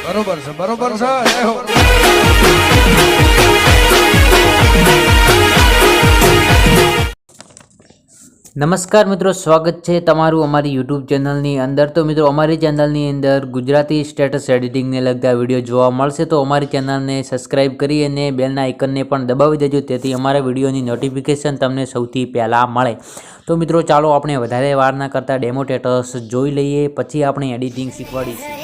બરોબર છે બરોબર છે જય હો નમસ્કાર મિત્રો, સ્વાગત છે તમારું અમારી યુટ્યુબ ચેનલની અંદર। તો મિત્રો અમારી ચેનલની અંદર ગુજરાતી સ્ટેટસ એડિટિંગને લગતા વિડીયો જોવા મળશે, તો અમારી ચેનલને સબસ્ક્રાઇબ કરી અને બેલના આઇકનને પણ દબાવી દેજો, તેથી અમારા વિડીયોની નોટિફિકેશન તમને સૌથી પહેલાં મળે। તો મિત્રો ચાલો આપણે વધારે વાર ના કરતા ડેમો સ્ટેટસ જોઈ લઈએ, પછી આપણે એડિટિંગ શીખવાડીશું।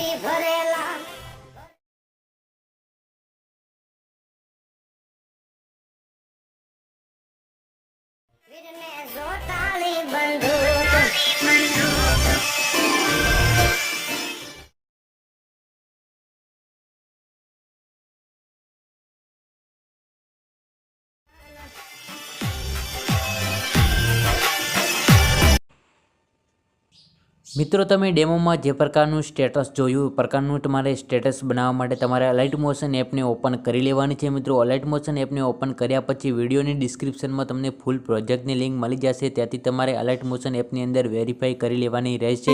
મિત્રો તમે ડેમોમાં જે પ્રકારનું સ્ટેટસ જોયું એ પ્રકારનું તમારે સ્ટેટસ બનાવવા માટે તમારે અલાઇટ મોશન એપને ઓપન કરી લેવાની છે। મિત્રો અલાઇટ મોશન એપને ઓપન કર્યા પછી વિડીયોની ડિસ્ક્રિપ્શનમાં તમને ફૂલ પ્રોજેક્ટની લિંક મળી જશે, ત્યાંથી તમારે અલાઇટ મોશન એપની અંદર વેરીફાઈ કરી લેવાની રહેશે।